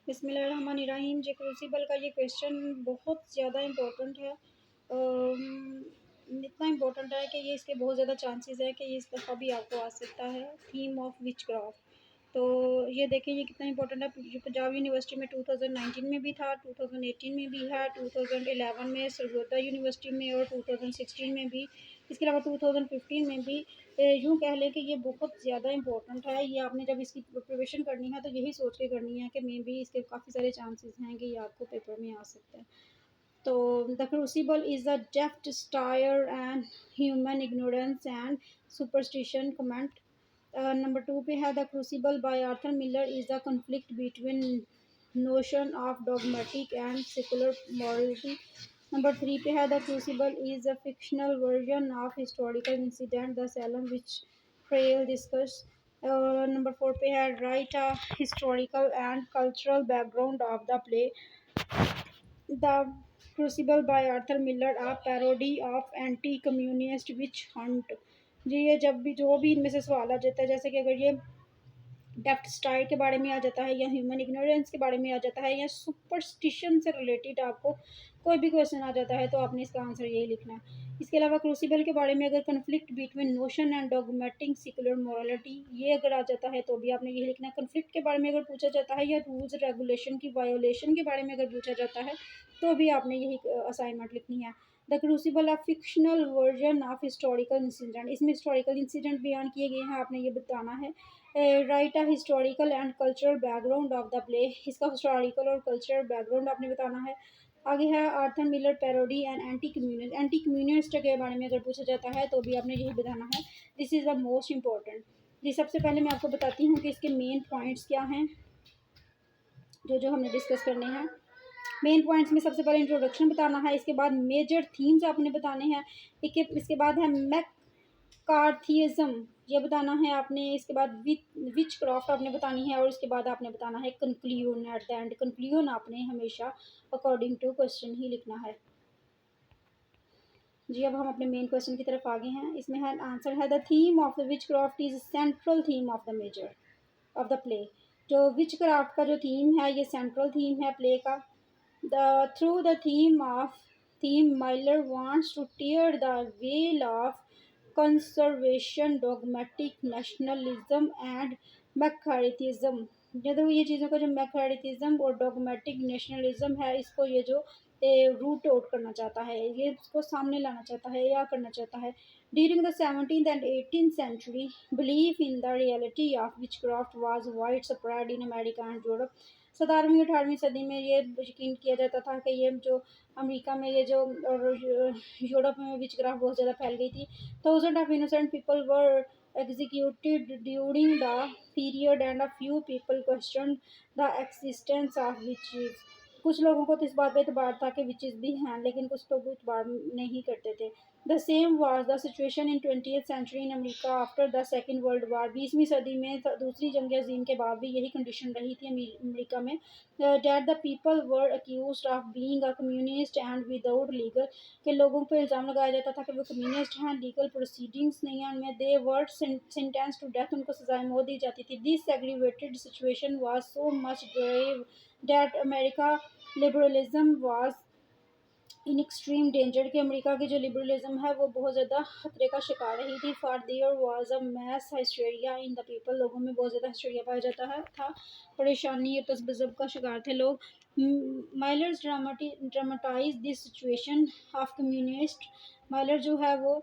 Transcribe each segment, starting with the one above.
बिस्मिल्लाहिर्रहमानिर्रहीम। जी, क्रूसिबल का ये क्वेश्चन बहुत ज़्यादा इम्पोर्टेंट है। इतना इम्पोर्टेंट है कि ये इसके बहुत ज़्यादा चांसेस है कि ये इस दफ़ा भी आपको आ सकता है। थीम ऑफ विच क्राफ्ट, तो ये देखें ये कितना इम्पोर्टेंट है। ये पंजाब यूनिवर्सिटी में 2019 में भी था, 2018 में भी है, 2011 में सरगोदा यूनिवर्सिटी में और 2016 में भी, इसके अलावा 2015 में भी। यूँ कह लें कि ये बहुत ज़्यादा इम्पोर्टेंट है। ये आपने जब इसकी प्रिपरेशन करनी है तो यही सोच के करनी है कि मे बी इसके काफ़ी सारे चांसेस हैं कि ये आपको पेपर में आ सकता है। तो the Crucible is a deft satire and human ignorance and superstition comment. Number 2 पे है the Crucible by Arthur Miller is the conflict between notion of dogmatic and secular morality. Number 3 पे है the Crucible is a fictional version of historical incident the Salem witch trial discuss. Number 4 पे है right a historical and cultural background of the play. The Crucible by Arthur Miller a parody of anti communist witch hunt. जी, ये जब भी जो भी इनमें से सवाल आ जाता है, जैसे कि अगर ये डेफ्ट स्टाइल के बारे में आ जाता है या ह्यूमन इग्नोरेंस के बारे में आ जाता है या सुपरस्टिशन से रिलेटेड आपको कोई भी क्वेश्चन आ जाता है तो आपने इसका आंसर यही लिखना है। इसके अलावा क्रूसिबल के बारे में अगर conflict between notion and dogmatic secular morality ये अगर आ जाता है तो भी आपने यही लिखना है। कन्फ्लिक्ट के बारे में अगर पूछा जाता है या रूल्स रेगुलेशन की वायोलेशन के बारे में अगर पूछा जाता है तो भी आपने यही असाइनमेंट लिखनी है। The crucible of fictional version of historical incident, इसमें हिस्टोरिकल इंसिडेंट बयान किए गए हैं, आपने ये बताना है। Right a historical and cultural background of the play, इसका हिस्टोरिकल और कल्चरल बैकग्राउंड आपने बताना है। आगे है Arthur Miller parody and anti communist के बारे में अगर पूछा जाता है तो भी आपने यही बताना है। This is the most important. जी, सबसे पहले मैं आपको बताती हूँ कि इसके मेन पॉइंट्स क्या हैं जो जो हमने डिस्कस करने हैं। मेन पॉइंट्स में सबसे पहले इंट्रोडक्शन बताना है, इसके बाद मेजर थीम्स आपने बताने हैं, इसके बाद है मैककार्थीइज्म ये बताना है आपने, इसके बाद विच क्राफ्ट आपने बतानी है और इसके बाद आपने बताना है conclusion eight the and. Conclusion आपने हमेशा अकॉर्डिंग टू क्वेश्चन ही लिखना है। जी, अब हम अपने मेन क्वेश्चन की तरफ आगे हैं। इसमें है आंसर है the theme of the which craft is central theme of the measure of the play. जो विच क्राफ्ट का जो थीम है ये सेंट्रल थीम है प्ले का। Through the theme Myler wants to tear the veil of conservation, dogmatic nationalism and मैकार्थीज़म। जब ये चीज़ों का जो मैकार्थीज़म और डॉगमेटिक नेशनलिज्म है इसको ये जो रूट आउट करना चाहता है, ये इसको सामने लाना चाहता है या करना चाहता है। During the 17th and 18th century, belief in the reality of witchcraft was widespread in America and Europe। 17वीं 18वीं सदी में ये यकीन किया जाता था कि ये जो अमेरिका में ये जो और यूरोप में विचक्राफ्ट बहुत ज़्यादा फैल गई थी। Thousand of innocent people were executed during the period and a few people questioned the existence of witches। कुछ लोगों को तो इस बात पे एतबार था कि विचेस भी हैं, लेकिन कुछ लोग एतबार नहीं करते थे। The same was the situation in 20th century in America after the second world war. 20वीं सदी में दूसरी जंग अजीम के बाद भी यही कंडीशन रही थी अमेरिका में। That the people were accused of being a communist and without legal, के लोगों पर इल्ज़ाम लगाया जाता था कि वो कम्युनिस्ट हैं, लीगल प्रोसीडिंग्स नहीं हैं उनमें। They were sentence to death, उनको सजाएं मौत दी जाती थी। This aggravated situation was so much grave that America liberalism was in extreme danger, कि अमेरिका की जो लिबरलिज्म है वो बहुत ज़्यादा खतरे का शिकार रही थी। For there was a mass hysteria in the people, लोगों में बहुत ज़्यादा हिस्टेरिया पाया जाता है था, परेशानी और तज़ब्ज़ुब का शिकार थे लोग। Miller's dramatize this situation of communist. Miller जो है वो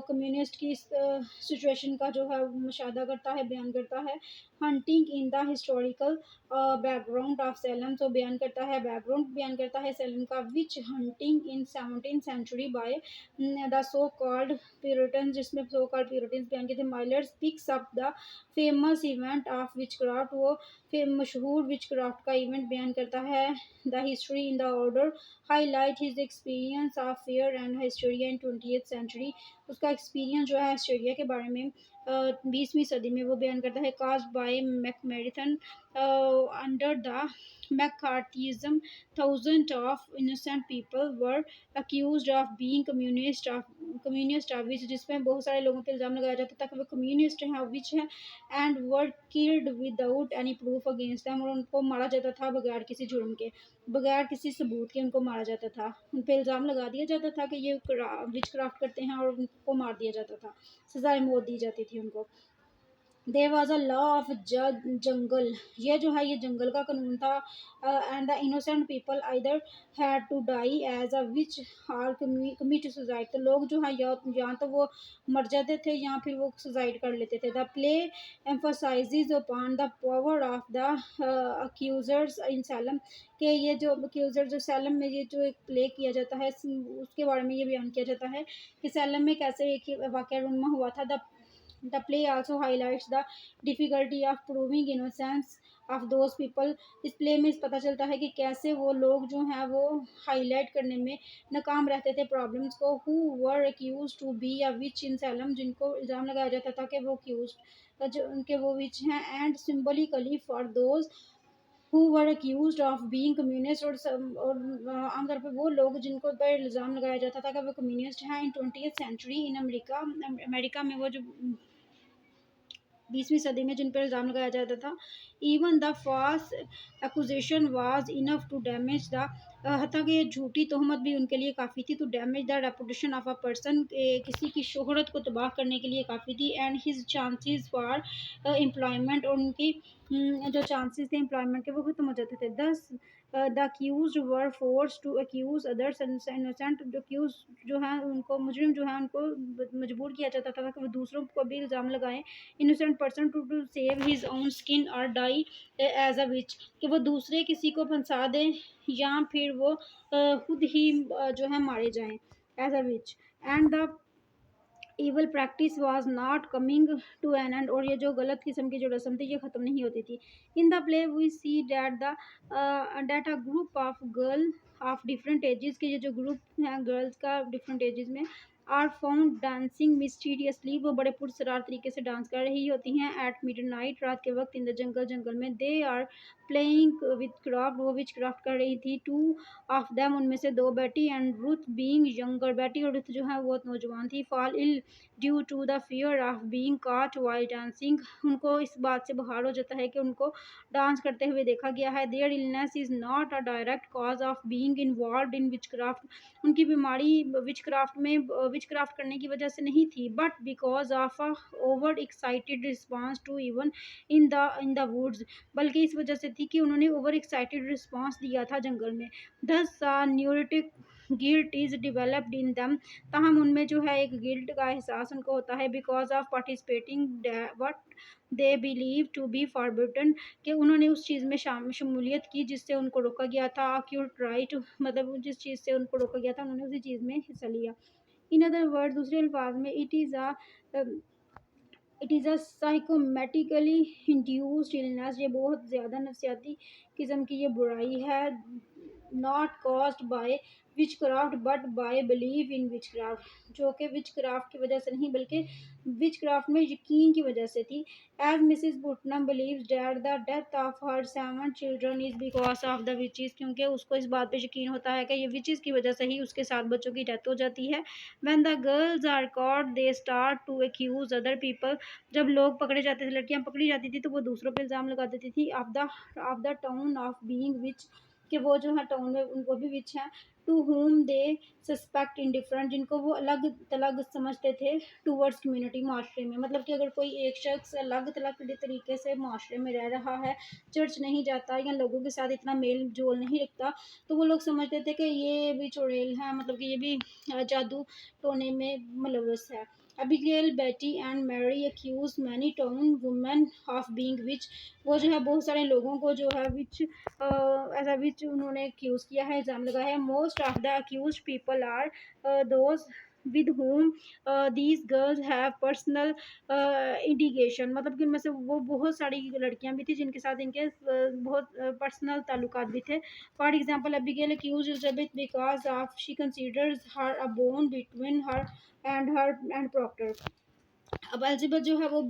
कम्युनिस्ट की सिचुएशन का जो है मुशाहदा करता है, बयान करता है। Hunting in the historical background of slam, तो बयान करता है बैकग्राउंड बयान करता है सैलम का। Witch hunting in 17th century by the so called Puritan, जिसमें सो कॉल्ड प्यूरिटन्स बयान किए थे। Miller's picks up the famous event of witchcraft, वो मशहूर विच क्राफ्ट का इवेंट बयान करता है। The history in the order highlight his experience of fear and hysteria in 20th century, उसका एक्सपीरियंस जो है हिस्टोरिया के बारे में 20वीं सदी में वो बयान करता है, कास्ट बाय मैकमेरिथन under the McCarthyism thousand of innocent people were accused of being communist of witch, जिसमें बहुत सारे लोगों पर इल्ज़ाम लगाया जाता था कि वो कम्युनिस्ट हैं, विच है, and were killed without any proof against them, और उनको मारा जाता था बगैर किसी जुर्म के, बगैर किसी सबूत के उनको मारा जाता था। उन पे इल्ज़ाम लगा दिया जाता था कि ये विच क्राफ्ट करते हैं और उनको मार दिया जाता था, सज़ाएं मौत दी जाती थी उनको। There was a law of jungle, ये जो है ये जंगल का कानून था। And the innocent people either had to die as a witch or commit suicide, तो लोग जो है या तो वो मर जाते थे या फिर वो सुसाइड कर लेते थे। The play emphasizes upon the power of the accusers in Salem, के ये जो अक्यूजर जो सैलम में ये जो एक प्ले किया जाता है उसके बारे में ये बयान किया जाता है कि सैलम में कैसे एक वाक़या रूनमा हुआ था। The play also highlights the difficulty of proving innocence of those people। इस प्ले में पता चलता है कि कैसे वो लोग जो हैं वो हाईलाइट करने में नाकाम रहते थे प्रॉब्लम्स को। Who were accused to be a witch in Salem, जिनको इल्ज़ाम लगाया जाता था कि वो accused जो उनके वो विच हैं, and symbolically for those who were accused of being communist, और आमतौर पर वो लोग जिनको पर इल्ज़ाम लगाया जाता था कि वो कम्युनिस्ट हैं। इन 20th सेंचुरी इन अमेरिका में वो जो 20वीं सदी में जिन पर इल्ज़ाम लगाया जाता था, even the false accusation was enough to damage the, हत्ता कि ये झूठी तोहमत भी उनके लिए काफ़ी थी, to damage the reputation of a person, किसी की शोहरत को तबाह करने के लिए काफ़ी थी, and his chances for employment, और उनकी जो चांसेस थे एम्प्लॉयमेंट के वो खत्म हो जाते थे। Thus the accused were forced to accuse others innocent, जो अक्यूज जो हैं उनको मुजरिम जो हैं उनको मजबूर किया जाता था कि वो दूसरों को भी इल्ज़ाम लगाएं, innocent person to save his own skin और डाई एज अ विच, कि वो दूसरे किसी को फंसा दें या फिर वो खुद ही जो है मारे जाएं as a witch, and the evil practice was not coming to an end, और ये जो गलत किस्म की जो रस्म थी ये ख़त्म नहीं होती थी। In the play we see that a group of girl of different ages, के ये जो ग्रुप हैं गर्ल्स का डिफरेंट एजेस में, आर फाउंड डांसिंग मिस्टीरियसली, वो बड़े पुरसरार तरीके से डांस कर रही होती हैं, एट मिडनाइट, रात के वक्त, इन द जंगल में, they are playing with craft, वो विच क्राफ्ट कर रही थी। टू ऑफ देम, उनमें से दो, बेटी एंड रुथ बीइंग यंगर, बेटी और रुथ जो है वो नौजवान थी, fall ill due to the fear of being caught while dancing, उनको इस बात से बुखार हो जाता है कि उनको डांस करते हुए देखा गया है। Their illness is not a direct cause of being involve in which craft, उनकी बीमारी विच क्राफ्ट में विच क्राफ्ट करने की वजह से नहीं थी, but because of a over excited response to even in the woods, बल्कि इस वजह से थी कि उन्होंने ओवर एक्साइटेड रिस्पॉन्स दिया था जंगल में। दस न्यूरोटिक गिल्ट इज़ डिवेलप्ड इन दम, ताहम उनमें जो है एक गिल्ट का एहसास उनको होता है, because of participating what they believe to be forbidden, कि उन्होंने उस चीज़ में शमूलियत की जिससे उनको रोका गया था। अक्यूट राइट, मतलब जिस चीज़ से उनको रोका गया था उन्होंने उसी चीज़ में हिस्सा लिया। इन अदर वर्ड, दूसरे अल्फाज में, it is a psychosomatically induced illness, ये बहुत ज़्यादा नफसियाती किस्म की ये बुराई है, not caused by which craft but by believe in which craft, जो कि विच क्राफ्ट की वजह से नहीं बल्कि विच क्राफ्ट में यकीन की वजह से थी। As Mrs Putnam believes that the death of her 7 children is because of the witches, क्योंकि उसको इस बात पे यकीन होता है कि ये विचेस की वजह से ही उसके 7 बच्चों की डेथ हो जाती है। When the girls are caught they start to accuse other people, जब लोग पकड़े जाते थे, लड़कियां पकड़ी जाती थी तो वो दूसरों पे इल्ज़ाम लगा देती थी, of the town of being witch, कि वो जो है टाउन में उनको भी विच हैं, to whom they suspect indifferent, जिनको वो अलग तलग समझते थे, टूवर्ड्स कम्युनिटी, माशरे में, मतलब कि अगर कोई एक शख्स अलग तलग तरीके से माशरे में रह रहा है, चर्च नहीं जाता या लोगों के साथ इतना मेल जोल नहीं रखता, तो वो लोग समझते थे कि ये भी चुड़ैल है, मतलब कि ये भी जादू टोने में मुलव्वस है। Abigail, Betty and Mary accuse many town women of being witch, वो जो है बहुत सारे लोगों को जो है विच एज अ विच उन्होंने अक्यूज़ किया है, इल्ज़ाम लगाया है। Most of the accuse people are those with whom these girls have personal indication, मतलब कि उनमें से वो बहुत सारी लड़कियां भी थी जिनके साथ इनके बहुत पर्सनल ताल्लुकात भी थे। For example, Abigail accuse Elizabeth because of she considers her a bone between her and Proctor, अब एलिज़ाबेथ जो है वो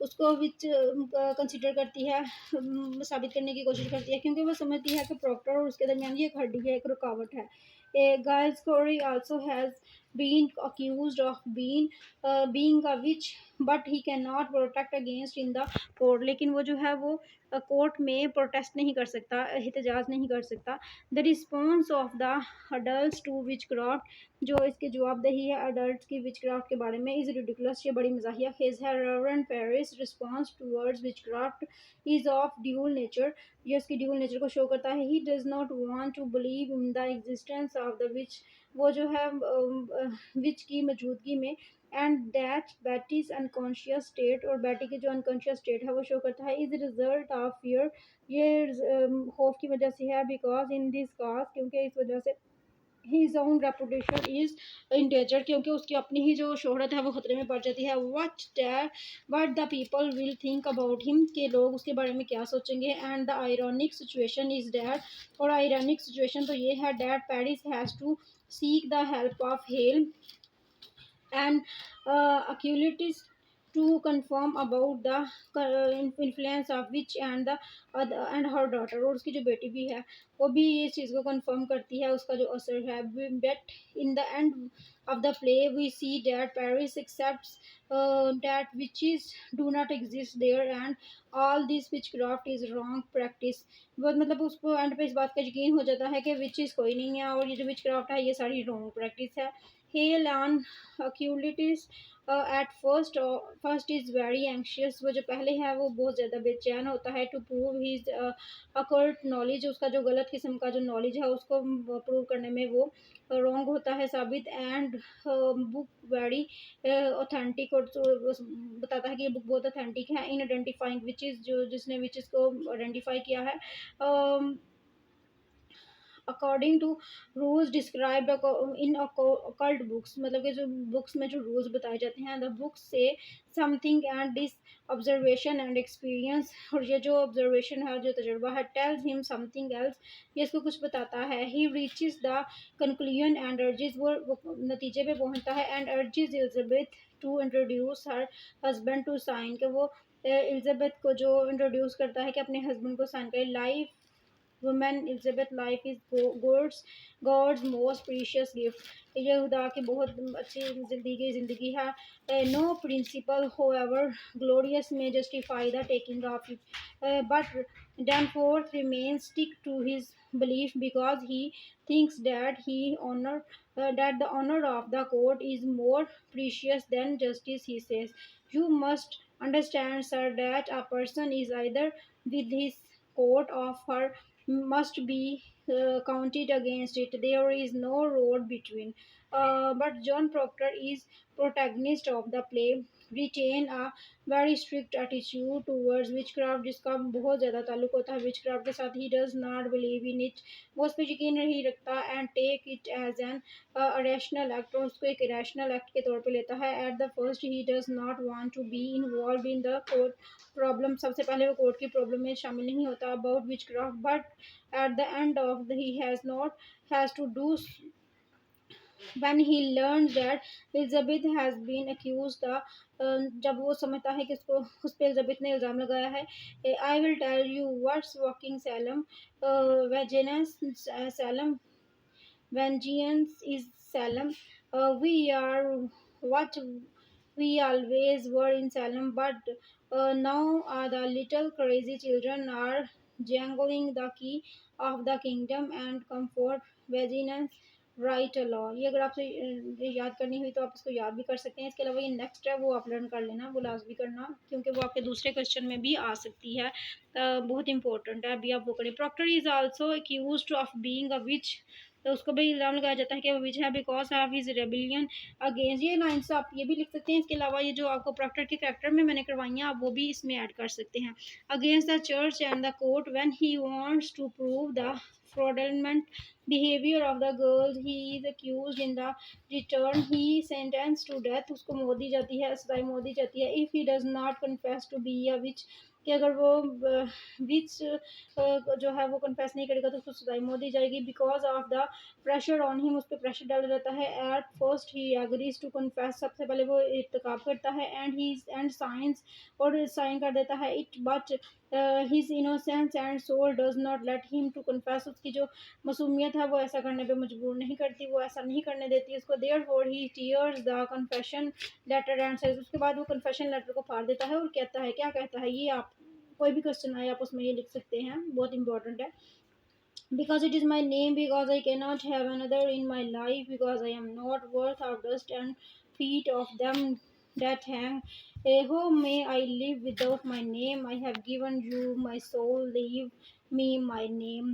उसको विच कंसिडर करती है, साबित करने की कोशिश करती है, क्योंकि वो समझती है कि प्रॉक्टर और उसके दरमियान ये एक हड्डी है, एक रुकावट है। ए गाइस Corey also has been accused of being a witch, but he can not protect against in the court. लेकिन वो जो है वो कोर्ट में प्रोटेस्ट नहीं कर सकता, एहतजाज नहीं कर सकता। The response of the adult to witch जो इसकी जवाबदेही है अडल्ट की विचक्राफ्ट के बारे में, इज़ रिडिकुलस, ये बड़ी मज़ाहिया खेज है। Reverend Parris response towards witchcraft is of dual nature, ये उसकी ड्यूल नेचर को शो करता है। He does not want to believe in the existence of the witch, वो जो है विच की मौजूदगी में, and that Betty's unconscious state, और बैटी की जो अनकॉन्शियस स्टेट है वो शो करता है। इज रिजल्ट ऑफ फियर, ये खौफ की वजह से है। बिकॉज इन दिस काज, क्योंकि इस वजह से his own reputation is in danger, क्योंकि उसकी अपनी ही जो शोहरत है वो खतरे में पड़ जाती है। what the people will think about him, के लोग उसके बारे में क्या सोचेंगे। and the ironic situation is that, और ironic situation तो ये है, that Paris has to seek the help of Hale and occultists to confirm about the influence of witch and the and her daughter, और उसकी जो बेटी भी है वो भी इस चीज़ को कंफर्म करती है, उसका जो असर है। But in the end of the play we see that Paris accepts that witches do not exist there, and all this witchcraft is wrong practice। वो मतलब उसको एंड पे इस बात का यकीन हो जाता है कि विचेस कोई नहीं है और ये जो विचक्राफ्ट है ये सारी रॉन्ग प्रैक्टिस है। Hale on Aculitis at first is very anxious, वो जो पहले है वो बहुत ज़्यादा बेचैन होता है। To prove his occult knowledge, उसका जो गलत किस्म का जो नॉलेज है उसको प्रूव करने में वो रॉन्ग होता है साबित। एंड बुक वेरी ऑथेंटिक, और बताता है कि ये बुक बहुत ऑथेंटिक है। इन आइडेंटिफाइंग विचेस, जो जिसने विचेस को आइडेंटिफाई किया है according to rules described in occult books, मतलब कि जो बुक्स में जो रूल्स बताए जाते हैं। द बुक्स से something and this observation and experience, और ये जो ऑब्जर्वेशन है जो तजुर्बा है, टेल्स हिम समथिंग एल्स, ये इसको कुछ बताता है। He reaches the conclusion and urges, वो नतीजे पे पहुंचता है। And urges Elizabeth to introduce her husband to sign, के वो एलिजाबेथ को जो इंट्रोड्यूस करता है कि अपने हस्बैंड को साइन करे। Life woman Elizabeth life is God's most precious gift, ये खुदा की बहुत अच्छी ज़िंदगी है। नो प्रिंसिपल होएवर ग्लोरियस में justify the taking of it, but Danforth remains stick to his belief because he thinks that that the honor of the court is more precious than justice. He says, "You must understand, sir, that a person is either with his court of her must be counted against it. There is no road between." But John Proctor is protagonist of the play, retain a very strict attitude towards witchcraft, जिसका बहुत ज़्यादा ताल्लुक होता है witchcraft के साथ। He does not believe in it, वो उस पर यकीन नहीं रखता। and take it as an irrational act, और उसको एक irrational act के तौर पे लेता है। At the first he does not want to be involved in the court problem, सबसे पहले वो कोर्ट की प्रॉब्लम में शामिल नहीं होता about witch craft. But at the end of he has to do when he learned that Elizabeth has been accused the जब वो समझता है कि उसको उस पर एलिजाबेथ ने इल्ज़ाम लगाया है। I will tell you what's walking Salem vengeance Salem vengeance is Salem. We are what we always were in Salem, but now the little crazy children are jangling the key of the kingdom and comfort vigilance right law. ये अगर आपसे याद करनी हुई तो आप इसको याद भी कर सकते हैं। इसके अलावा ये नेक्स्ट है वो आप लर्न कर लेना, वो लाजमी करना, क्योंकि वो आपके दूसरे क्वेश्चन में भी आ सकती है। बहुत इंपॉर्टेंट है, अभी आप वो करें। Proctor is also accused of being a witch, तो उसको भी इल्ज़ाम लगाया जाता है कि वो विच है because of his rebellion against. ये लाइन्स आप ये भी लिख सकते हैं। इसके अलावा ये जो आपको प्रॉक्टर के करैक्टर में मैंने करवाई हैं आप वो भी इसमें ऐड कर सकते हैं। Against the church and the court when he wants to prove the fraudulent behavior of the girls he is accused, in the return he sentenced to death, उसको मौत दी जाती है, सजाई मौत दी जाती है। if he does not confess to be a witch, कि अगर वो विच जो है वो कन्फेस नहीं करेगा तो उसको सजाई मौत दी जाएगी। Because of the pressure on him, उस पर प्रेशर डाला जाता है। At first he agrees to confess, सबसे पहले वो इत्तेकाब करता है। एंड साइंस, और साइन कर देता है it, but his innocence and soul does not let him to confess, उसकी जो मासूमियत है वो ऐसा करने पे मजबूर नहीं करती, वो ऐसा नहीं करने देती उसको। Therefore he tears the confession letter and says, उसके बाद वो कन्फेशन लेटर को फाड़ देता है और कहता है, क्या कहता है ये, आप कोई भी क्वेश्चन आए आप उसमें ये लिख सकते हैं, बहुत इंपॉर्टेंट है। Because it is my name, because I cannot have another in my life, because I am not worth of dust and feet of them that hang. How may I live without my name? I have given you my soul, leave me my name.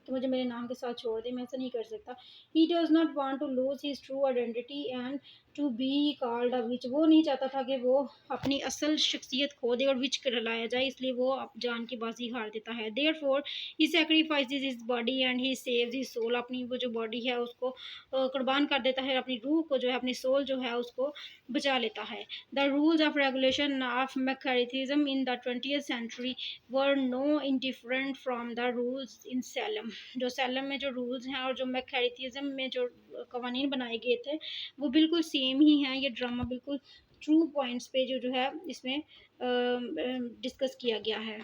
तो मुझे मेरे नाम के साथ छोड़ दे, मैं ऐसा नहीं कर सकता। He does not want to lose his true identity and to be called a witch, वो नहीं चाहता था कि वो अपनी असल शख्सियत खो दे और विच कहलाया जाए, इसलिए वो जान की बाजी हार देता है। Therefore he sacrifices his body and he saves his soul, अपनी वो जो बॉडी है उसको कुर्बान कर देता है, अपनी रूह को जो है, अपनी सोल जो है उसको बचा लेता है। The rules of regulation of McCarthyism in the 20th century were no indifferent from the rules in Salem, जो सैलम में जो रूल्स हैं और जो मैकारिथिज्म में जो कवानीन बनाए गए थे वो बिल्कुल सेम ही हैं। ये ड्रामा बिल्कुल ट्रू पॉइंट्स पे जो है इसमें डिस्कस किया गया है।